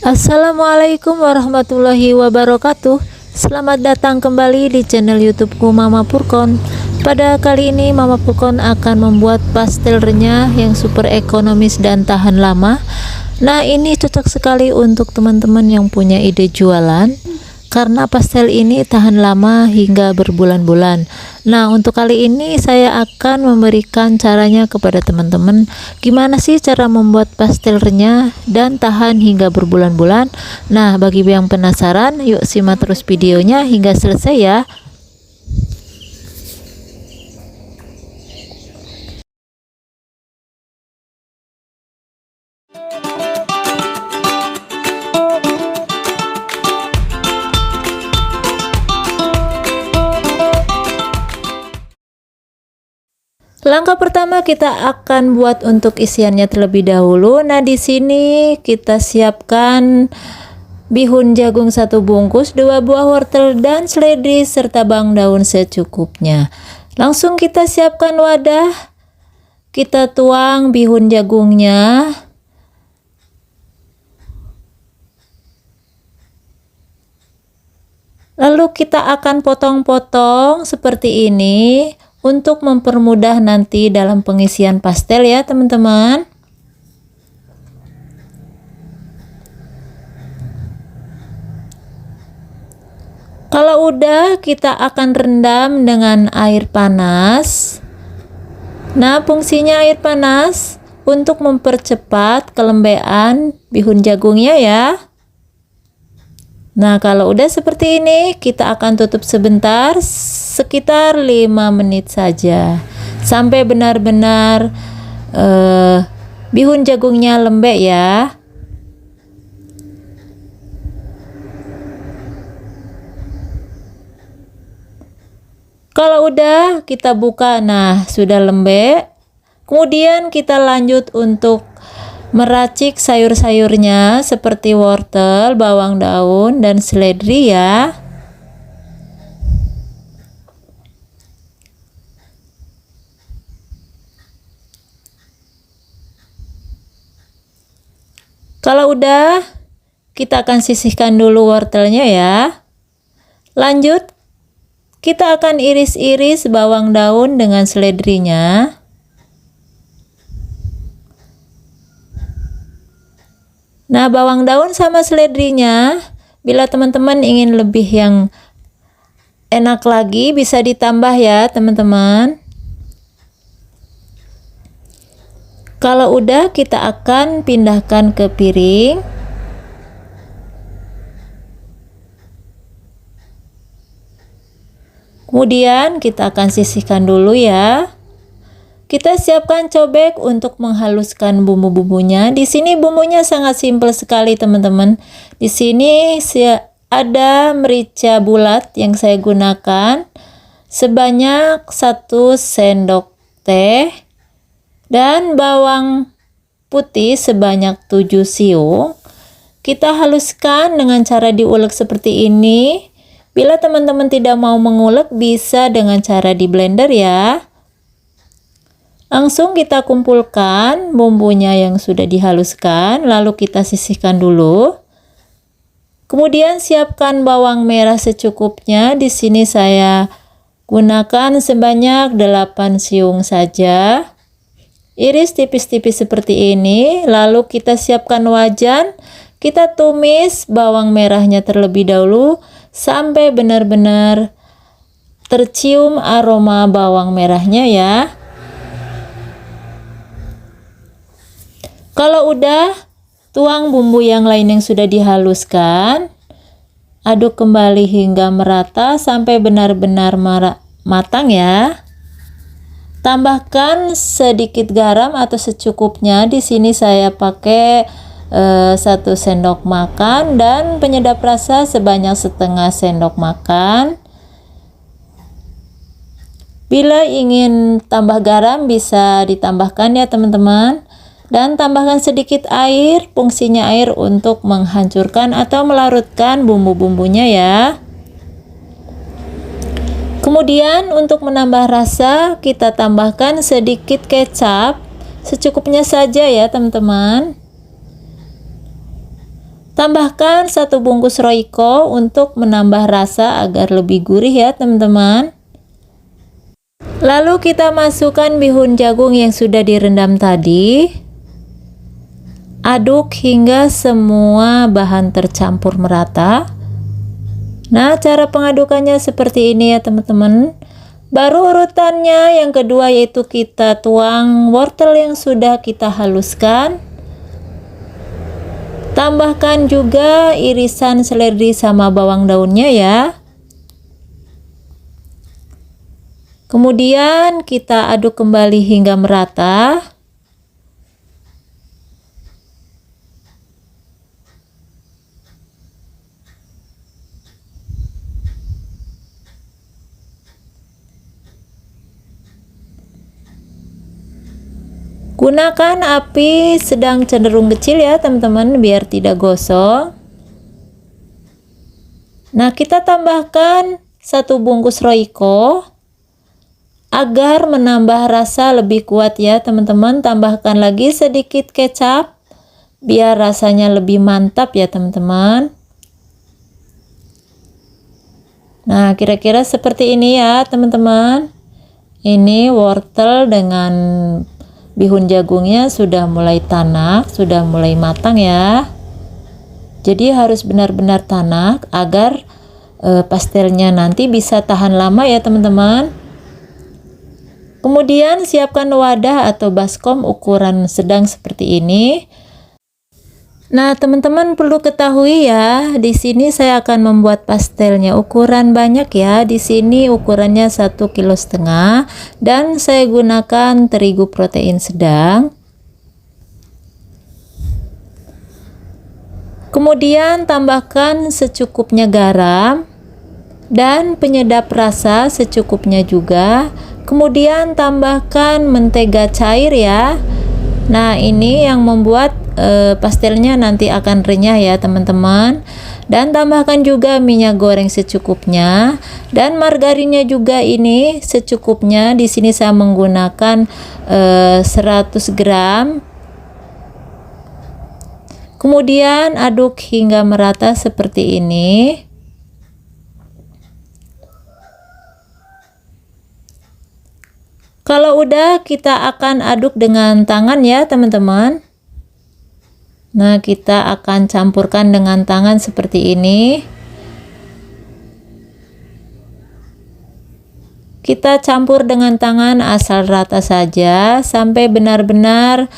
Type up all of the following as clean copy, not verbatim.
Assalamualaikum warahmatullahi wabarakatuh. Selamat datang kembali di channel YouTubeku Mama Purkon. Pada kali ini Mama Purkon akan membuat pastel renyah yang super ekonomis dan tahan lama. Nah, ini cocok sekali untuk teman-teman yang punya ide jualan, karena pastel ini tahan lama hingga berbulan-bulan. Nah, untuk kali ini saya akan memberikan caranya kepada teman-teman. Gimana sih cara membuat pastel renyah dan tahan hingga berbulan-bulan? Nah, bagi yang penasaran, yuk simak terus videonya hingga selesai ya. Langkah pertama kita akan buat untuk isiannya terlebih dahulu. Nah, di sini kita siapkan bihun jagung 1 bungkus, 2 buah wortel dan seledri serta bawang daun secukupnya. Langsung kita siapkan wadah. Kita tuang bihun jagungnya. Lalu kita akan potong-potong seperti ini untuk mempermudah nanti dalam pengisian pastel ya teman-teman. Kalau udah, kita akan rendam dengan air panas. Nah, fungsinya air panas untuk mempercepat kelembean bihun jagungnya ya. Nah, kalau udah seperti ini, kita akan tutup sebentar, sekitar 5 menit saja, sampai benar-benar bihun jagungnya lembek ya. Kalau udah, kita buka. Nah, sudah lembek. Kemudian kita lanjut untuk meracik sayur-sayurnya seperti wortel, bawang daun, dan seledri ya. Kalau udah, kita akan sisihkan dulu wortelnya ya. Lanjut, kita akan iris-iris bawang daun dengan seledrinya. Nah, bawang daun sama seledrinya, bila teman-teman ingin lebih yang enak lagi, bisa ditambah ya teman-teman. Kalau udah, kita akan pindahkan ke piring. Kemudian kita akan sisihkan dulu ya. Kita siapkan cobek untuk menghaluskan bumbu-bumbunya. Di sini bumbunya sangat simpel sekali teman-teman. Di sini ada merica bulat yang saya gunakan sebanyak 1 sendok teh dan bawang putih sebanyak 7 siung. Kita haluskan dengan cara diulek seperti ini. Bila teman-teman tidak mau mengulek, bisa dengan cara di blender ya. Langsung kita kumpulkan bumbunya yang sudah dihaluskan, lalu kita sisihkan dulu. Kemudian siapkan bawang merah secukupnya. Di sini saya gunakan sebanyak 8 siung saja. Iris tipis-tipis seperti ini. Lalu kita siapkan wajan. Kita tumis bawang merahnya terlebih dahulu sampai benar-benar tercium aroma bawang merahnya ya. Kalau udah, tuang bumbu yang lain yang sudah dihaluskan. Aduk kembali hingga merata sampai benar-benar matang ya. Tambahkan sedikit garam atau secukupnya. Di sini saya pakai 1 sendok makan dan penyedap rasa sebanyak setengah sendok makan. Bila ingin tambah garam bisa ditambahkan ya teman-teman. Dan tambahkan sedikit air, fungsinya air untuk menghancurkan atau melarutkan bumbu-bumbunya ya. Kemudian untuk menambah rasa, kita tambahkan sedikit kecap, secukupnya saja ya teman-teman. Tambahkan 1 bungkus Royco untuk menambah rasa agar lebih gurih ya teman-teman. Lalu kita masukkan bihun jagung yang sudah direndam tadi. Aduk hingga semua bahan tercampur merata. Nah, cara pengadukannya seperti ini ya teman-teman. Baru urutannya yang kedua yaitu kita tuang wortel yang sudah kita haluskan. Tambahkan juga irisan seledri sama bawang daunnya ya. Kemudian kita aduk kembali hingga merata. Gunakan api sedang cenderung kecil ya teman-teman biar tidak gosong. Nah, kita tambahkan 1 bungkus Royco agar menambah rasa lebih kuat ya teman-teman. Tambahkan lagi sedikit kecap biar rasanya lebih mantap ya teman-teman. Nah, kira-kira seperti ini ya teman-teman. Ini wortel dengan bihun jagungnya sudah mulai tanak, sudah mulai matang ya. Jadi harus benar-benar tanak agar pastelnya nanti bisa tahan lama ya teman-teman. Kemudian siapkan wadah atau baskom ukuran sedang seperti ini. Nah, teman-teman perlu ketahui ya, di sini saya akan membuat pastelnya ukuran banyak ya. Di sini ukurannya 1,5 kg dan saya gunakan terigu protein sedang. Kemudian tambahkan secukupnya garam dan penyedap rasa secukupnya juga. Kemudian tambahkan mentega cair ya. Nah, ini yang membuat pastelnya nanti akan renyah ya teman-teman. Dan tambahkan juga minyak goreng secukupnya dan margarinnya juga ini secukupnya. Di sini saya menggunakan 100 gram. Kemudian aduk hingga merata seperti ini. Kalau udah, kita akan aduk dengan tangan ya teman-teman. Nah, kita akan campurkan dengan tangan seperti ini. Kita campur dengan tangan asal rata saja sampai benar-benar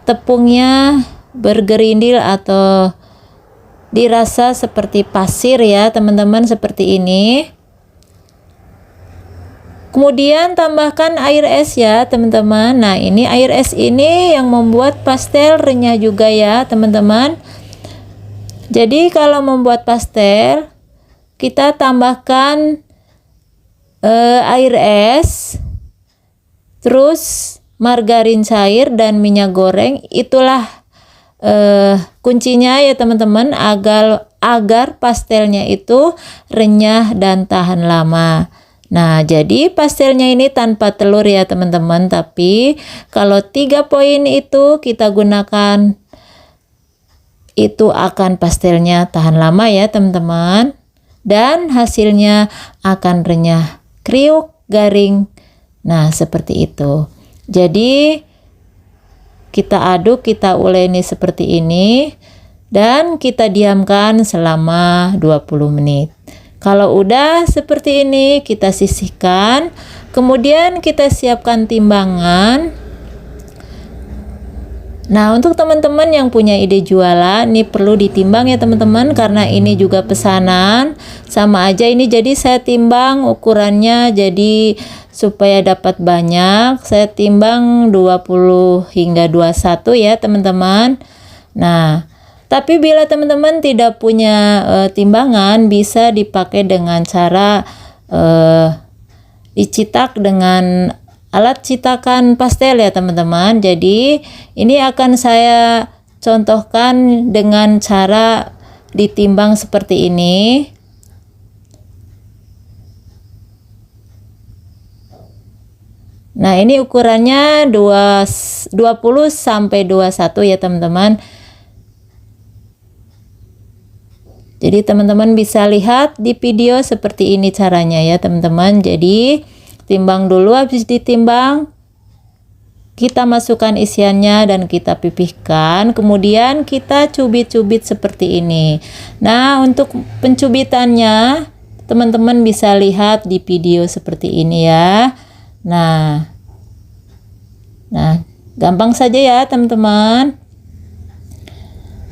tepungnya bergerindil atau dirasa seperti pasir ya teman-teman, seperti ini. Kemudian tambahkan air es ya teman-teman. Nah, ini air es ini yang membuat pastel renyah juga ya teman-teman. Jadi kalau membuat pastel kita tambahkan air es, terus margarin cair dan minyak goreng. Itulah kuncinya ya teman-teman agar pastelnya itu renyah dan tahan lama. Nah, jadi pastelnya ini tanpa telur ya teman-teman, tapi kalau 3 poin itu kita gunakan, itu akan pastelnya tahan lama ya teman-teman, dan hasilnya akan renyah, kriuk, garing. Nah, seperti itu. Jadi kita aduk, kita uleni seperti ini dan kita diamkan selama 20 menit. Kalau udah seperti ini, kita sisihkan. Kemudian kita siapkan timbangan. Nah, untuk teman-teman yang punya ide jualan, ini perlu ditimbang ya teman-teman, karena ini juga pesanan. Sama aja ini, jadi saya timbang ukurannya, jadi supaya dapat banyak, saya timbang 20 hingga 21 ya teman-teman. Nah, tapi bila teman-teman tidak punya timbangan, bisa dipakai dengan cara dicetak dengan alat cetakan pastel ya teman-teman. Jadi ini akan saya contohkan dengan cara ditimbang seperti ini. Nah, ini ukurannya 20 sampai 21 ya teman-teman. Jadi teman-teman bisa lihat di video seperti ini caranya ya teman-teman. Jadi timbang dulu, habis ditimbang kita masukkan isiannya dan kita pipihkan, kemudian kita cubit-cubit seperti ini. Nah, untuk pencubitannya teman-teman bisa lihat di video seperti ini ya. Nah, gampang saja ya teman-teman.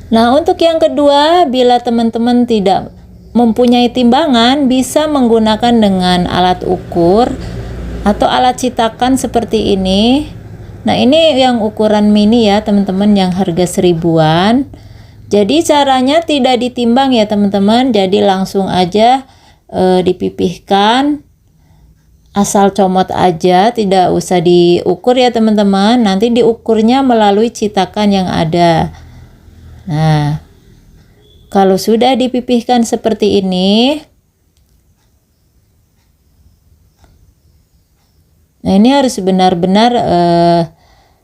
Nah, untuk yang kedua, bila teman-teman tidak mempunyai timbangan, bisa menggunakan dengan alat ukur atau alat citakan seperti ini. Nah, ini yang ukuran mini ya teman-teman, yang harga 1000-an. Jadi caranya tidak ditimbang ya teman-teman, jadi langsung aja dipipihkan, asal comot aja, tidak usah diukur ya teman-teman. Nanti diukurnya melalui citakan yang ada. Nah, kalau sudah dipipihkan seperti ini, nah ini harus benar-benar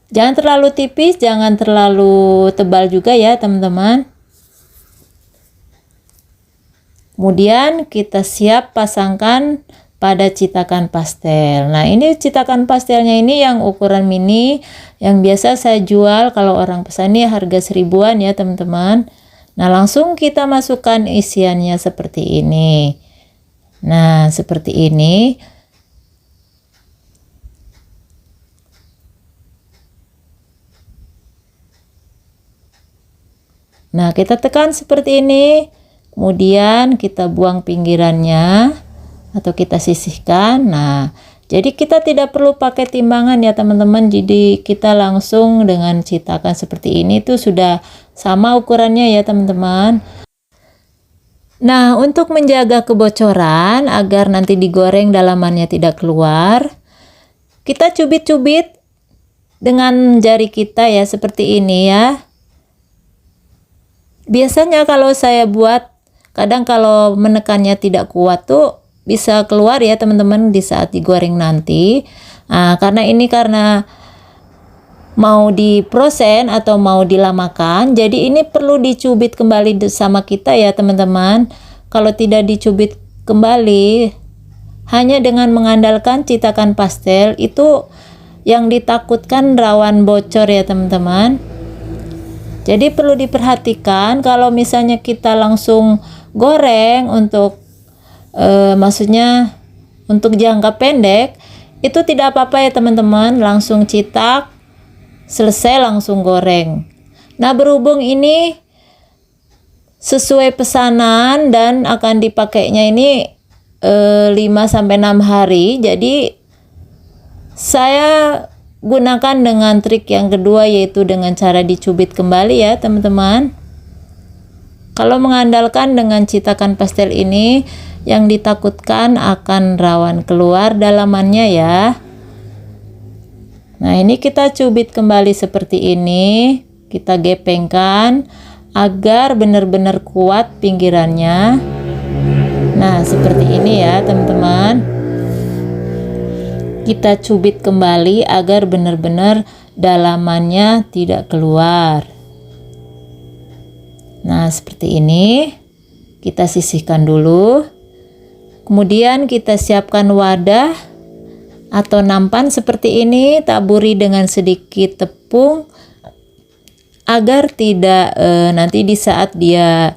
jangan terlalu tipis, jangan terlalu tebal juga ya teman-teman. Kemudian kita siap pasangkan pada citakan pastel. Nah, ini citakan pastelnya ini yang ukuran mini, yang biasa saya jual kalau orang pesan ini harga 1000-an ya teman-teman. Nah, langsung kita masukkan isiannya seperti ini. Nah, seperti ini. Nah, kita tekan seperti ini. Kemudian kita buang pinggirannya atau kita sisihkan. Nah, jadi kita tidak perlu pakai timbangan ya teman-teman. Jadi kita langsung dengan citakan seperti ini tuh sudah sama ukurannya ya teman-teman. Nah, untuk menjaga kebocoran agar nanti digoreng dalamannya tidak keluar, kita cubit-cubit dengan jari kita ya seperti ini ya. Biasanya kalau saya buat, kadang kalau menekannya tidak kuat tuh bisa keluar ya teman-teman di saat digoreng nanti. Nah, karena mau diproses atau mau dilamakan, jadi ini perlu dicubit kembali sama kita ya teman-teman. Kalau tidak dicubit kembali, hanya dengan mengandalkan citakan pastel, itu yang ditakutkan rawan bocor ya teman-teman. Jadi perlu diperhatikan kalau misalnya kita langsung goreng untuk maksudnya untuk jangka pendek, itu tidak apa-apa ya teman-teman, langsung citak, selesai langsung goreng. Nah, berhubung ini sesuai pesanan dan akan dipakainya ini 5-6 hari, jadi saya gunakan dengan trik yang kedua, yaitu dengan cara dicubit kembali ya teman-teman. Kalau mengandalkan dengan citakan pastel ini, yang ditakutkan akan rawan keluar dalamannya ya. Nah, ini kita cubit kembali seperti ini, kita gepengkan agar benar-benar kuat pinggirannya. Nah, seperti ini ya teman-teman. Kita cubit kembali agar benar-benar dalamannya tidak keluar. Nah, seperti ini. Kita sisihkan dulu. Kemudian kita siapkan wadah atau nampan seperti ini, taburi dengan sedikit tepung agar tidak nanti di saat dia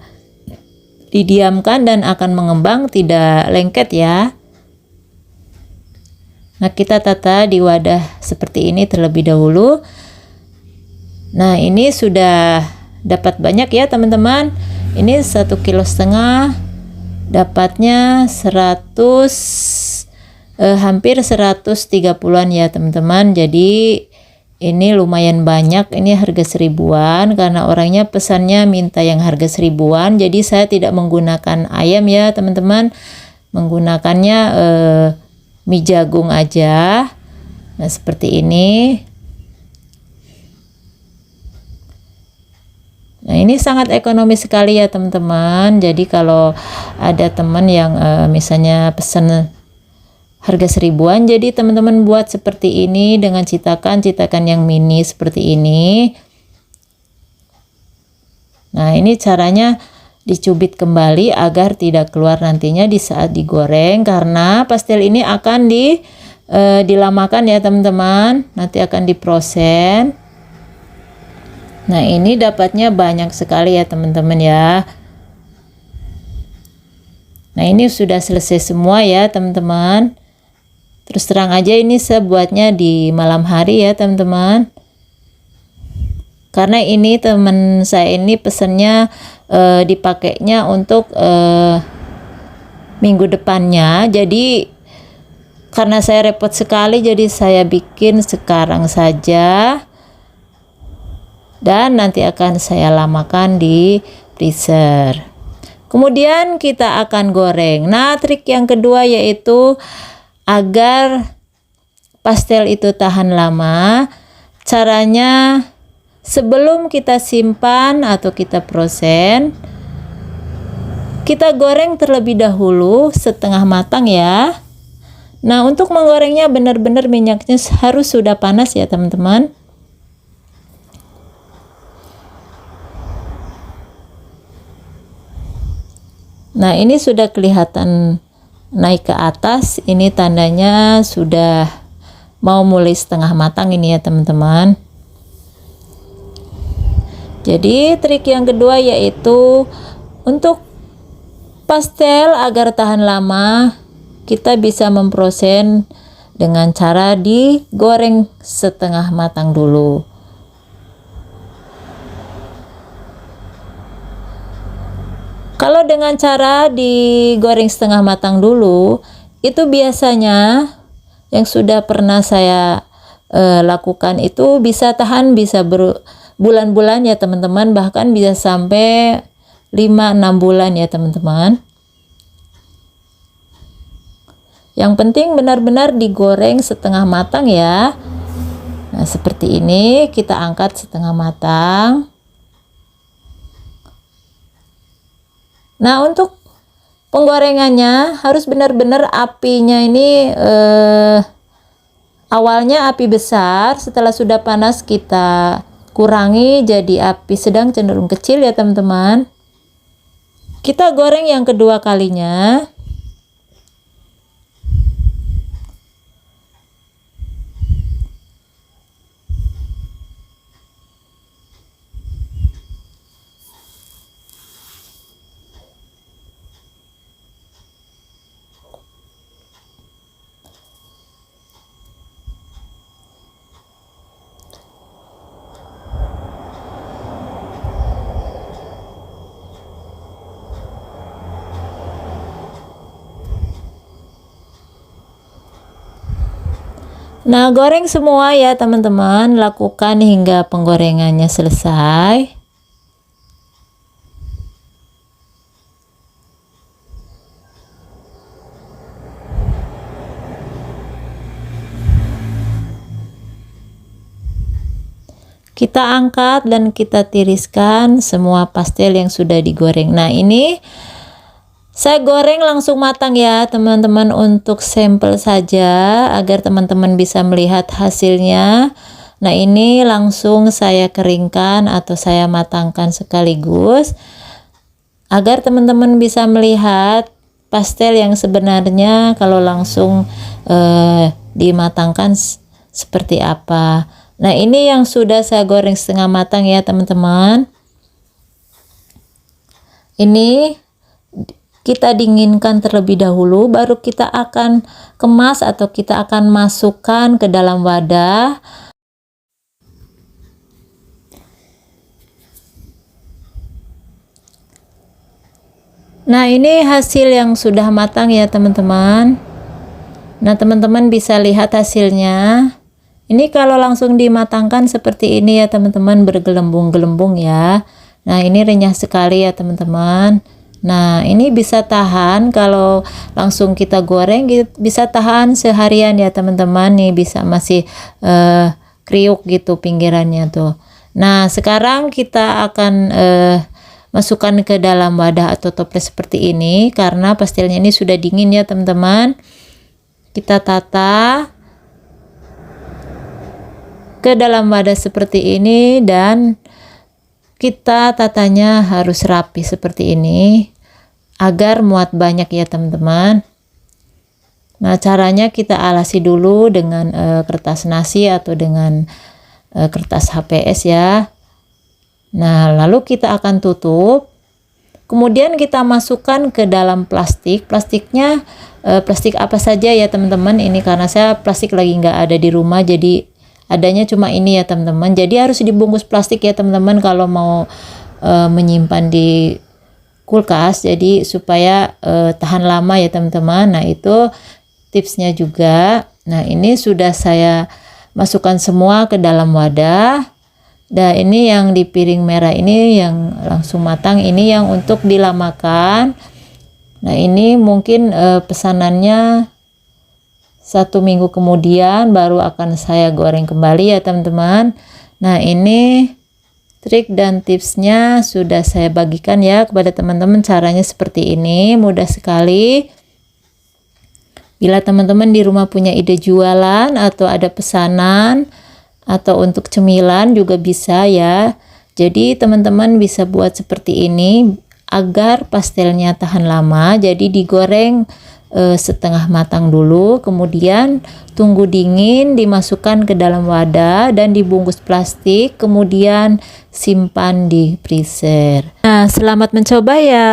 didiamkan dan akan mengembang tidak lengket ya. Nah, kita tata di wadah seperti ini terlebih dahulu. Nah, ini sudah dapat banyak ya teman-teman. Ini 1,5 kg, dapatnya 100 hampir 130-an ya teman-teman. Jadi ini lumayan banyak, ini harga 1000-an karena orangnya pesannya minta yang harga 1000-an. Jadi saya tidak menggunakan ayam ya teman-teman, menggunakannya mie jagung aja. Nah, seperti ini. Nah, ini sangat ekonomis sekali ya teman-teman. Jadi kalau ada teman yang misalnya pesan harga 1000-an, jadi teman-teman buat seperti ini dengan citakan yang mini seperti ini. Nah, ini caranya dicubit kembali agar tidak keluar nantinya di saat digoreng, karena pastel ini akan dilamakan ya teman-teman, nanti akan diproses. Nah ini dapatnya banyak sekali ya teman-teman ya. Nah ini sudah selesai semua ya teman-teman. Terus terang aja ini saya buatnya di malam hari ya teman-teman, karena ini teman saya ini pesennya dipakainya untuk minggu depannya. Jadi karena saya repot sekali, jadi saya bikin sekarang saja dan nanti akan saya lamakan di freezer. Kemudian kita akan goreng. Nah trik yang kedua yaitu agar pastel itu tahan lama, caranya sebelum kita simpan atau kita proses, kita goreng terlebih dahulu setengah matang ya. Nah untuk menggorengnya benar-benar minyaknya harus sudah panas ya teman-teman. Nah ini sudah kelihatan naik ke atas, ini tandanya sudah mau mulai setengah matang ini ya teman-teman. Jadi trik yang kedua yaitu untuk pastel agar tahan lama, kita bisa memproses dengan cara digoreng setengah matang dulu. Kalau dengan cara digoreng setengah matang dulu, itu biasanya yang sudah pernah saya lakukan itu bisa tahan, bisa berbulan-bulan ya teman-teman, bahkan bisa sampai 5-6 bulan ya teman-teman. Yang penting benar-benar digoreng setengah matang ya. Nah seperti ini, kita angkat setengah matang. Nah untuk penggorengannya harus benar-benar apinya ini awalnya api besar, setelah sudah panas kita kurangi jadi api sedang cenderung kecil ya teman-teman. Kita goreng yang kedua kalinya. Nah, goreng semua ya teman-teman, lakukan hingga penggorengannya selesai. Kita angkat dan kita tiriskan semua pastel yang sudah digoreng. Nah, ini saya goreng langsung matang ya teman-teman, untuk sampel saja agar teman-teman bisa melihat hasilnya. Nah ini langsung saya keringkan atau saya matangkan sekaligus agar teman-teman bisa melihat pastel yang sebenarnya kalau langsung dimatangkan seperti apa. Nah ini yang sudah saya goreng setengah matang ya teman-teman. Ini kita dinginkan terlebih dahulu, baru kita akan kemas atau kita akan masukkan ke dalam wadah. Nah ini hasil yang sudah matang ya teman-teman. Nah teman-teman bisa lihat hasilnya. Ini kalau langsung dimatangkan seperti ini ya teman-teman, bergelembung-gelembung ya. Nah ini renyah sekali ya teman-teman. Nah ini bisa tahan, kalau langsung kita goreng bisa tahan seharian ya teman-teman. Nih bisa masih kriuk gitu pinggirannya tuh. Nah sekarang kita akan masukkan ke dalam wadah atau toples seperti ini, karena pastelnya ini sudah dingin ya teman-teman. Kita tata ke dalam wadah seperti ini dan kita tatanya harus rapi seperti ini agar muat banyak ya teman-teman. Nah, caranya kita alasi dulu dengan kertas nasi atau dengan kertas HPS ya. Nah, lalu kita akan tutup. Kemudian kita masukkan ke dalam plastik. Plastiknya plastik apa saja ya teman-teman. Ini karena saya plastik lagi nggak ada di rumah, jadi adanya cuma ini ya teman-teman. Jadi harus dibungkus plastik ya teman-teman kalau mau menyimpan di kulkas, jadi supaya tahan lama ya teman-teman. Nah, itu tipsnya juga. Nah, ini sudah saya masukkan semua ke dalam wadah. Nah, ini yang di piring merah ini yang langsung matang, ini yang untuk dilamakan. Nah, ini mungkin pesanannya 1 minggu kemudian baru akan saya goreng kembali ya teman-teman. Nah, ini trik dan tipsnya sudah saya bagikan ya kepada teman-teman. Caranya seperti ini, mudah sekali. Bila teman-teman di rumah punya ide jualan atau ada pesanan atau untuk cemilan juga bisa ya. Jadi teman-teman bisa buat seperti ini agar pastelnya tahan lama. Jadi digoreng setengah matang dulu, kemudian tunggu dingin, dimasukkan ke dalam wadah dan dibungkus plastik, kemudian simpan di freezer. Nah, selamat mencoba ya.